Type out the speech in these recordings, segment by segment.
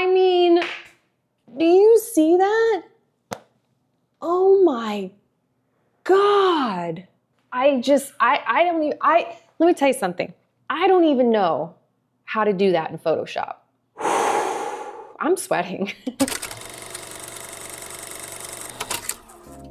I mean, do you see that? Oh my God. Let me tell you something. I don't even know how to do that in Photoshop. I'm sweating.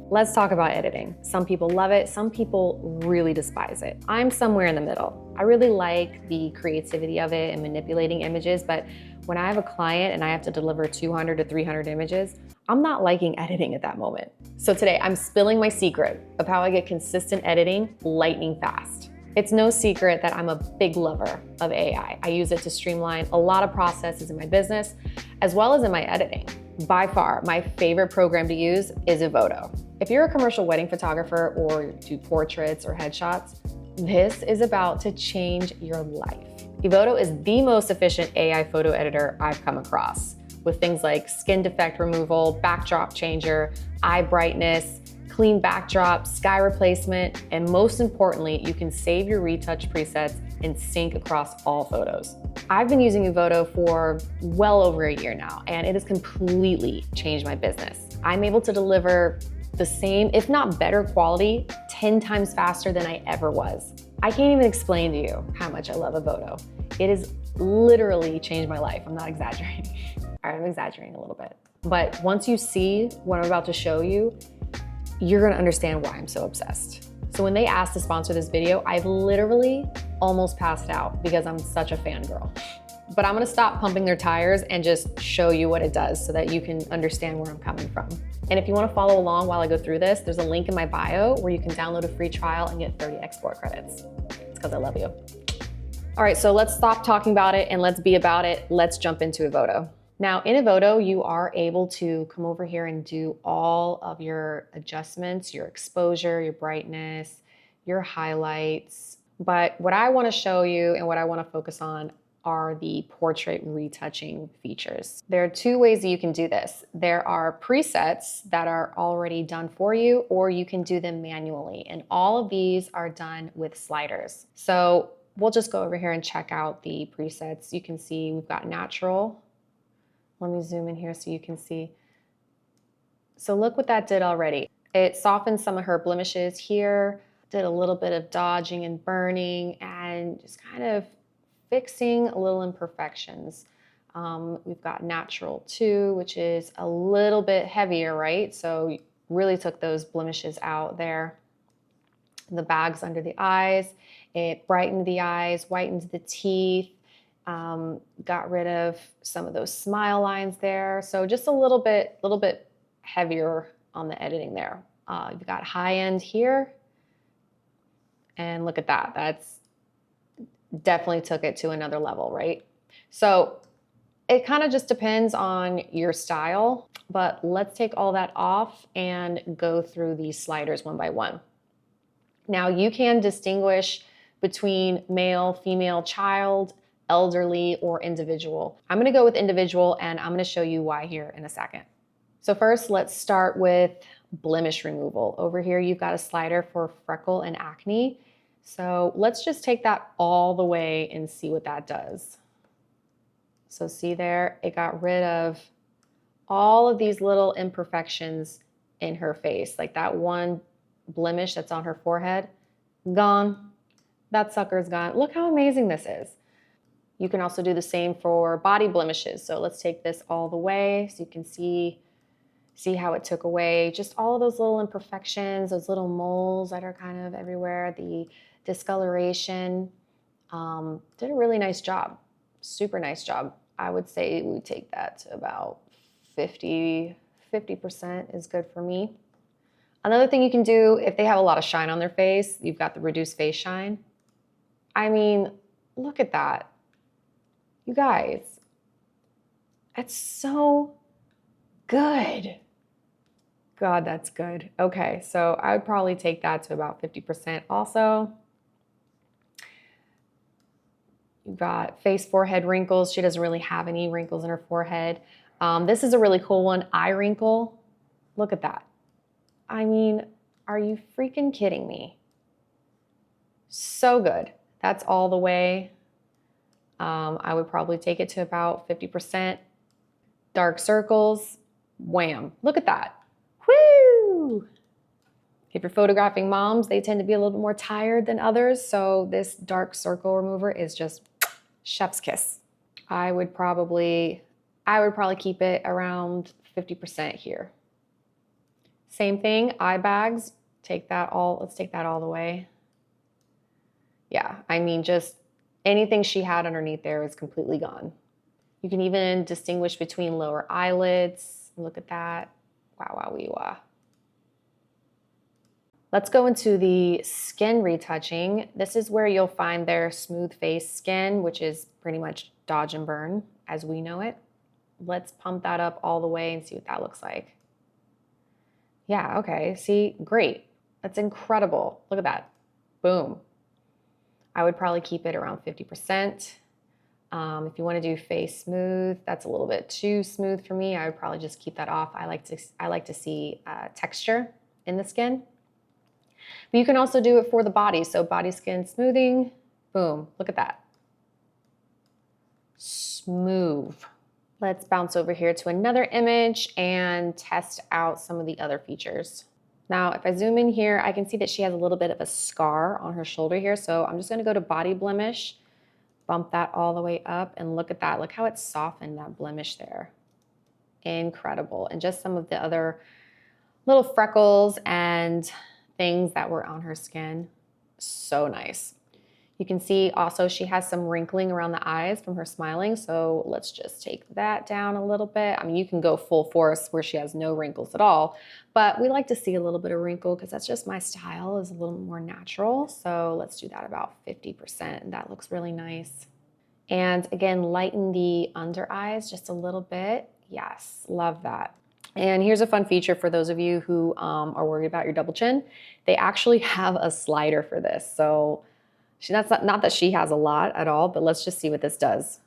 Let's talk about editing. Some people love it, some people really despise it. I'm somewhere in the middle. I really like the creativity of it and manipulating images, but when I have a client and I have to deliver 200 to 300 images, I'm not liking editing at that moment. So today I'm spilling my secret of how I get consistent editing lightning fast. It's no secret that I'm a big lover of AI. I use it to streamline a lot of processes in my business, as well as in my editing. By far, my favorite program to use is EVOTO. If you're a commercial wedding photographer or do portraits or headshots, this is about to change your life. EVOTO is the most efficient AI photo editor I've come across, with things like skin defect removal, backdrop changer, eye brightness, clean backdrop, sky replacement, and most importantly, you can save your retouch presets and sync across all photos. I've been using EVOTO for well over a year now, and it has completely changed my business. I'm able to deliver the same, if not better quality, 10 times faster than I ever was. I can't even explain to you how much I love EVOTO. It has literally changed my life. I'm not exaggerating. All right, I'm exaggerating a little bit. But once you see what I'm about to show you, you're gonna understand why I'm so obsessed. So when they asked to sponsor this video, I've literally almost passed out because I'm such a fangirl. But I'm gonna stop pumping their tires and just show you what it does so that you can understand where I'm coming from. And if you wanna follow along while I go through this, there's a link in my bio where you can download a free trial and get 30 export credits. It's because I love you. All right, so let's stop talking about it and let's be about it. Let's jump into EVOTO. Now in EVOTO, you are able to come over here and do all of your adjustments, your exposure, your brightness, your highlights. But what I wanna show you and what I wanna focus on are the portrait retouching features. There are two ways that you can do this. There are presets that are already done for you, or you can do them manually. And all of these are done with sliders. So we'll just go over here and check out the presets. You can see we've got natural. Let me zoom in here so you can see. So look what that did already. It softened some of her blemishes here, did a little bit of dodging and burning, and just kind of fixing little imperfections. We've got natural too, which is a little bit heavier, right? So really took those blemishes out there. The bags under the eyes, it brightened the eyes, whitened the teeth, got rid of some of those smile lines there. So just a little bit heavier on the editing there. You've got high end here, and look at that. That's definitely took it to another level, right? So it kind of just depends on your style, but let's take all that off and go through these sliders one by one. Now you can distinguish between male, female, child, elderly, or individual. I'm gonna go with individual and I'm gonna show you why here in a second. So first, let's start with blemish removal. Over here, you've got a slider for freckle and acne. So let's just take that all the way and see what that does. So see there, it got rid of all of these little imperfections in her face. Like that one blemish that's on her forehead, gone. That sucker's gone. Look how amazing this is. You can also do the same for body blemishes. So let's take this all the way so you can see how it took away just all of those little imperfections, those little moles that are kind of everywhere, the discoloration. Did a really nice job, super nice job. I would say we take that to about 50% is good for me. Another thing you can do if they have a lot of shine on their face, you've got the reduced face shine. I mean, look at that. You guys, that's so good. God, that's good. Okay, so I would probably take that to about 50% also. You've got face, forehead wrinkles. She doesn't really have any wrinkles in her forehead. This is a really cool one, eye wrinkle. Look at that. I mean, are you freaking kidding me? So good. That's all the way. I would probably take it to about 50%. Dark circles, wham. Look at that. Woo! If you're photographing moms, they tend to be a little bit more tired than others, so this dark circle remover is just chef's kiss. I would probably keep it around 50% here. Same thing, eye bags, let's take that all the way. Yeah, I mean, just anything she had underneath there is completely gone. You can even distinguish between lower eyelids. Look at that. Wow, wow, wee, wah. Let's go into the skin retouching. This is where you'll find their smooth face skin, which is pretty much dodge and burn as we know it. Let's pump that up all the way and see what that looks like. Yeah, okay, see, great. That's incredible. Look at that, boom. I would probably keep it around 50%. If you want to do face smooth, that's a little bit too smooth for me. I would probably just keep that off. I like to see texture in the skin. But you can also do it for the body. So body skin smoothing, boom, look at that. Smooth. Let's bounce over here to another image and test out some of the other features. Now, if I zoom in here, I can see that she has a little bit of a scar on her shoulder here. So I'm just gonna go to body blemish, bump that all the way up, and look at that. Look how it softened that blemish there. Incredible. And just some of the other little freckles and things that were on her skin. So nice. You can see also she has some wrinkling around the eyes from her smiling. So let's just take that down a little bit. I mean, you can go full force where she has no wrinkles at all, but we like to see a little bit of wrinkle because that's just my style, is a little more natural. So let's do that about 50%. And that looks really nice. And again, lighten the under eyes just a little bit. Yes, love that. And here's a fun feature for those of you who are worried about your double chin. They actually have a slider for this. So not that she has a lot at all, but let's just see what this does.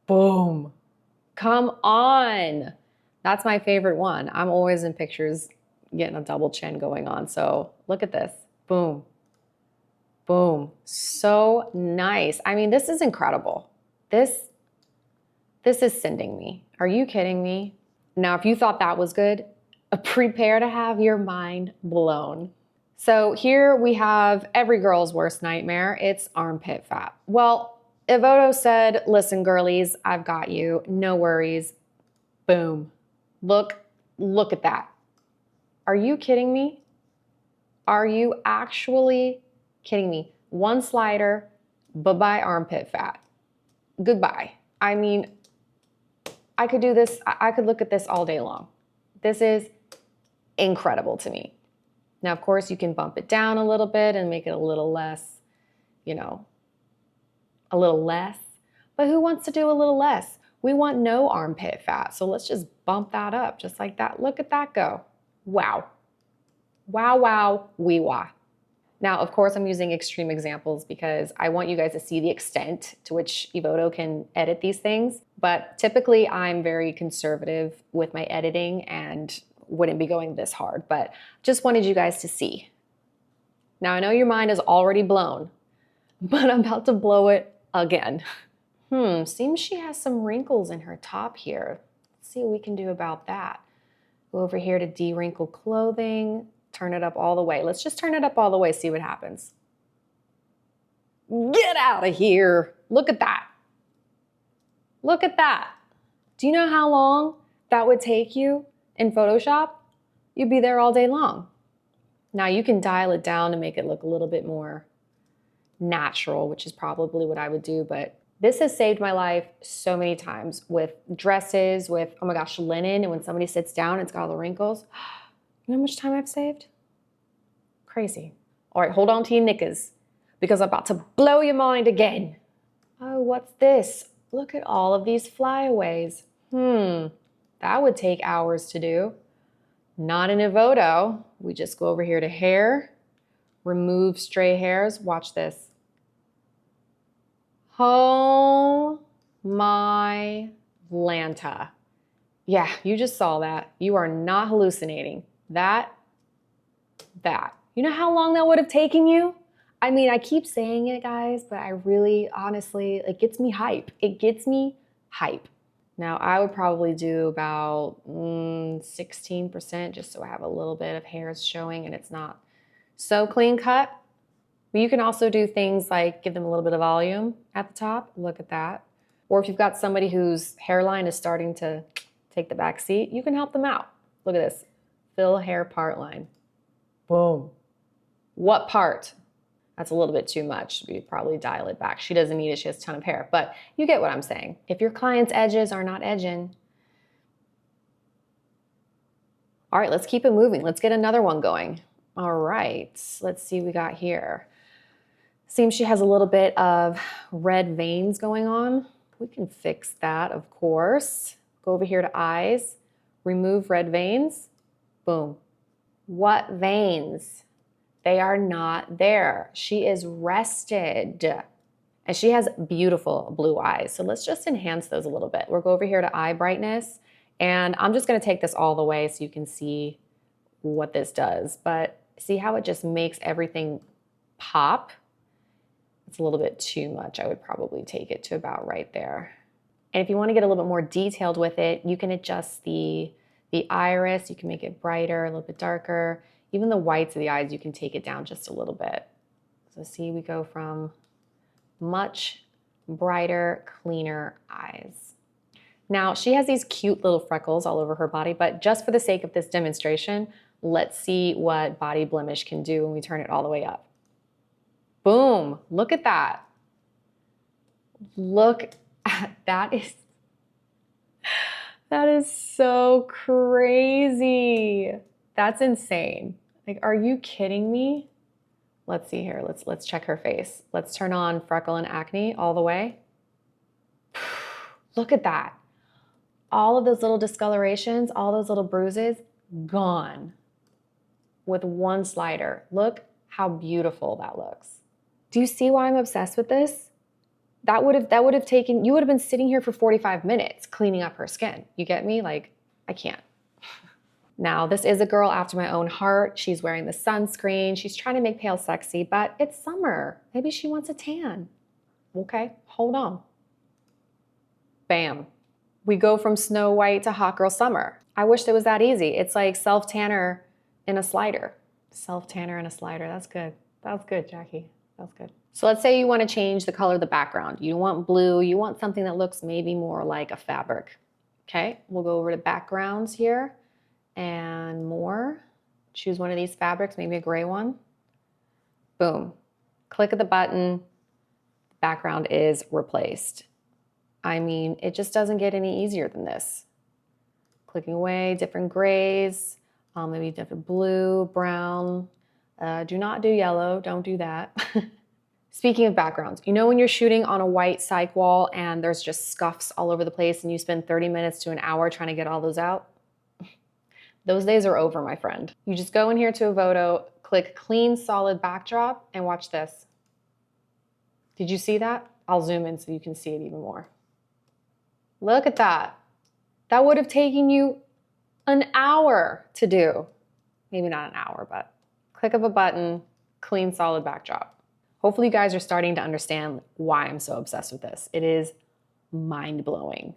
Boom. Come on. That's my favorite one. I'm always in pictures getting a double chin going on. So look at this. Boom. Boom. So nice. I mean, this is incredible. This is sending me. Are you kidding me? Now, if you thought that was good, prepare to have your mind blown. So here we have every girl's worst nightmare. It's armpit fat. Well, EVOTO said, listen, girlies, I've got you. No worries. Boom. Look at that. Are you kidding me? Are you actually kidding me? One slider, bye-bye armpit fat. Goodbye. I mean, I could do this. I could look at this all day long. This is incredible to me. Now, of course, you can bump it down a little bit and make it a little less, you know, a little less. But who wants to do a little less? We want no armpit fat. So let's just bump that up just like that. Look at that go. Wow. Wow, wow, wee wah. Now, of course, I'm using extreme examples because I want you guys to see the extent to which EVOTO can edit these things. But typically, I'm very conservative with my editing and wouldn't be going this hard, but just wanted you guys to see. Now, I know your mind is already blown, but I'm about to blow it again. Seems she has some wrinkles in her top here. Let's see what we can do about that. Go over here to de-wrinkle clothing. Turn it up all the way. Let's just turn it up all the way, see what happens. Get out of here. Look at that. Look at that. Do you know how long that would take you in Photoshop? You'd be there all day long. Now you can dial it down to make it look a little bit more natural, which is probably what I would do, but this has saved my life so many times with dresses, with, oh my gosh, linen, and when somebody sits down, it's got all the wrinkles. You know how much time I've saved? Crazy. All right, hold on to your knickers because I'm about to blow your mind again. Oh, what's this? Look at all of these flyaways. That would take hours to do. Not in EVOTO. We just go over here to hair, remove stray hairs. Watch this. Oh my Lanta. Yeah, you just saw that. You are not hallucinating. That. You know how long that would have taken you? I mean, I keep saying it, guys, but I really, honestly, it gets me hype. It gets me hype. Now I would probably do about 16% just so I have a little bit of hairs showing and it's not so clean cut. But you can also do things like give them a little bit of volume at the top. Look at that. Or if you've got somebody whose hairline is starting to take the back seat, you can help them out. Look at this. Fill hair part line. Boom. What part? That's a little bit too much. We'd probably dial it back. She doesn't need it. She has a ton of hair. But you get what I'm saying. If your client's edges are not edging. All right, let's keep it moving. Let's get another one going. All right, let's see what we got here. Seems she has a little bit of red veins going on. We can fix that, of course. Go over here to eyes, remove red veins. Boom. What veins? They are not there. She is rested. And she has beautiful blue eyes. So let's just enhance those a little bit. We'll go over here to eye brightness. And I'm just gonna take this all the way so you can see what this does. But see how it just makes everything pop? It's a little bit too much. I would probably take it to about right there. And if you wanna get a little bit more detailed with it, you can adjust the iris. You can make it brighter, a little bit darker. Even the whites of the eyes, you can take it down just a little bit. So see, we go from much brighter, cleaner eyes. Now, she has these cute little freckles all over her body, but just for the sake of this demonstration, let's see what body blemish can do when we turn it all the way up. Boom, look at that. Look at that. That is so crazy. That's insane. Like, are you kidding me? Let's see here. Let's check her face. Let's turn on freckle and acne all the way. Look at that. All of those little discolorations, all those little bruises, gone with one slider. Look how beautiful that looks. Do you see why I'm obsessed with this? That would have taken, you would have been sitting here for 45 minutes cleaning up her skin. You get me? Like, I can't. Now, this is a girl after my own heart. She's wearing the sunscreen. She's trying to make pale sexy, but it's summer. Maybe she wants a tan. Okay, hold on. Bam. We go from Snow White to Hot Girl Summer. I wish it was that easy. It's like self-tanner in a slider. Self-tanner in a slider, that's good. That was good, Jackie, that was good. So let's say you want to change the color of the background. You want blue, you want something that looks maybe more like a fabric. Okay, we'll go over to backgrounds here and more. Choose one of these fabrics, maybe a gray one. Boom, click of the button, background is replaced. I mean, it just doesn't get any easier than this. Clicking away, different grays, maybe different blue, brown. Do not do yellow, don't do that. Speaking of backgrounds, you know when you're shooting on a white cyc wall and there's just scuffs all over the place and you spend 30 minutes to an hour trying to get all those out? Those days are over, my friend. You just go in here to EVOTO, click clean solid backdrop, and watch this. Did you see that? I'll zoom in so you can see it even more. Look at that. That would have taken you an hour to do. Maybe not an hour, but click of a button, clean solid backdrop. Hopefully you guys are starting to understand why I'm so obsessed with this. It is mind-blowing.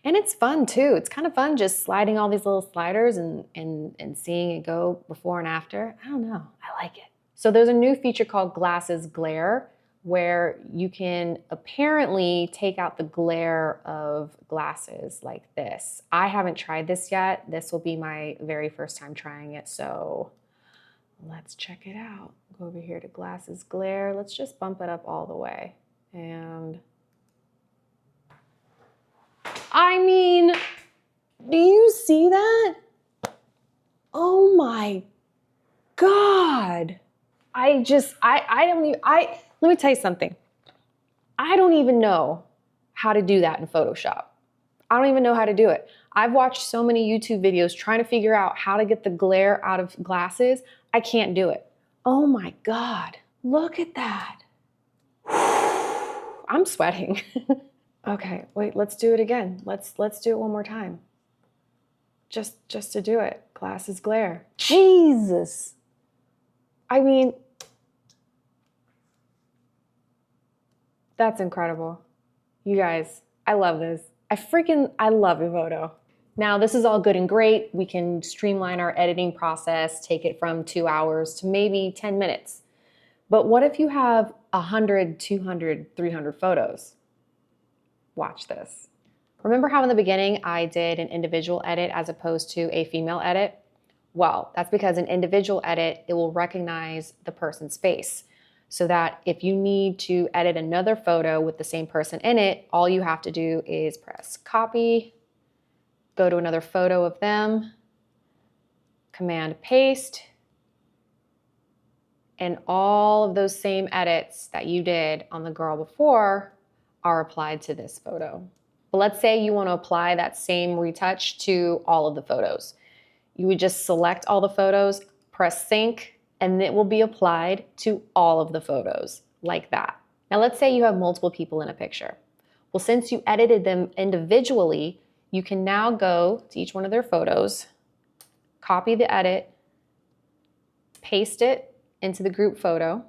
And it's fun too. It's kind of fun just sliding all these little sliders and seeing it go before and after. I don't know, I like it. So there's a new feature called Glasses Glare where you can apparently take out the glare of glasses like this. I haven't tried this yet. This will be my very first time trying it, so let's check it out. Go over here to Glasses Glare. Let's just bump it up all the way. And I mean, do you see that? Oh my God. Let me tell you something. I don't even know how to do that in Photoshop. I don't even know how to do it. I've watched so many YouTube videos trying to figure out how to get the glare out of glasses. I can't do it. Oh my God, look at that. I'm sweating. Okay, wait, let's do it again. Let's do it one more time. Just to do it. Glasses Glare. Jesus. I mean, that's incredible. You guys, I love this. I love EVOTO. Now, this is all good and great. We can streamline our editing process, take it from 2 hours to maybe 10 minutes. But what if you have 100, 200, 300 photos? Watch this. Remember how in the beginning I did an individual edit as opposed to a female edit? Well, that's because an individual edit, it will recognize the person's face. So that if you need to edit another photo with the same person in it, all you have to do is press copy, go to another photo of them, command paste, and all of those same edits that you did on the girl before are applied to this photo. But let's say you want to apply that same retouch to all of the photos. You would just select all the photos, press sync, and it will be applied to all of the photos like that. Now let's say you have multiple people in a picture. Well, since you edited them individually, you can now go to each one of their photos, copy the edit, paste it into the group photo,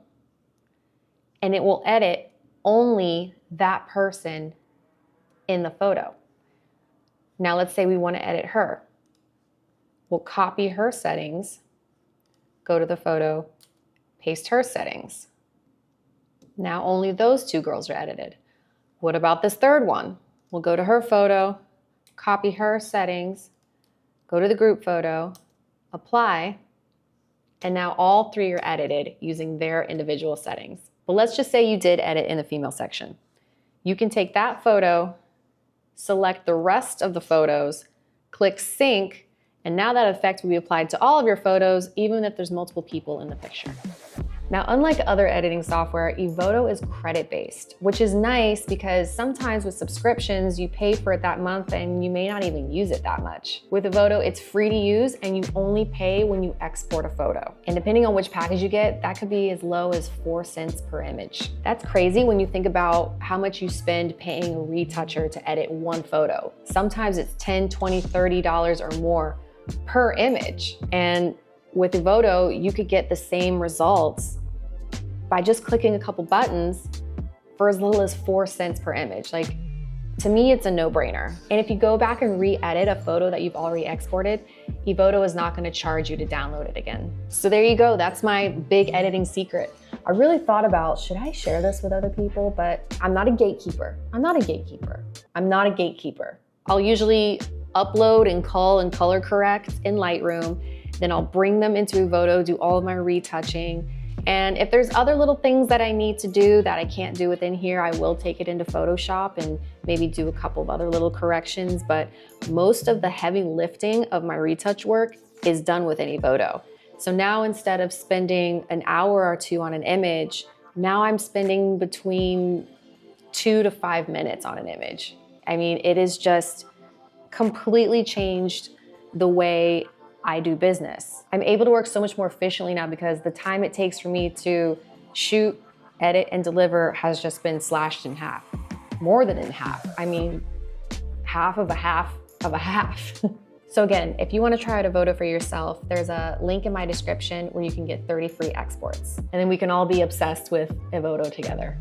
and it will edit only that person in the photo. Now let's say we want to edit her. We'll copy her settings, go to the photo, paste her settings. Now only those two girls are edited. What about this third one? We'll go to her photo, copy her settings, go to the group photo, apply, and now all three are edited using their individual settings. But let's just say you did edit in the female section. You can take that photo, select the rest of the photos, click sync, and now that effect will be applied to all of your photos, even if there's multiple people in the picture. Now, unlike other editing software, EVOTO is credit-based, which is nice because sometimes with subscriptions, you pay for it that month and you may not even use it that much. With EVOTO, it's free to use and you only pay when you export a photo. And depending on which package you get, that could be as low as 4 cents per image. That's crazy when you think about how much you spend paying a retoucher to edit one photo. Sometimes it's $10, $20, $30 or more per image. And with EVOTO, you could get the same results by just clicking a couple buttons for as little as 4 cents per image. Like, to me, it's a no-brainer. And if you go back and re-edit a photo that you've already exported, EVOTO is not gonna charge you to download it again. So there you go, that's my big editing secret. I really thought about, should I share this with other people? But I'm not a gatekeeper. I'm not a gatekeeper. I'm not a gatekeeper. I'll usually upload and cull and color correct in Lightroom, then I'll bring them into EVOTO, do all of my retouching. And if there's other little things that I need to do that I can't do within here, I will take it into Photoshop and maybe do a couple of other little corrections. But most of the heavy lifting of my retouch work is done within EVOTO. So now instead of spending an hour or two on an image, now I'm spending between 2 to 5 minutes on an image. I mean, it is just completely changed the way I do business. I'm able to work so much more efficiently now because the time it takes for me to shoot, edit, and deliver has just been slashed in half. More than in half. I mean, half of a half of a half. So again, if you want to try out EVOTO for yourself, there's a link in my description where you can get 30 free exports. And then we can all be obsessed with EVOTO together.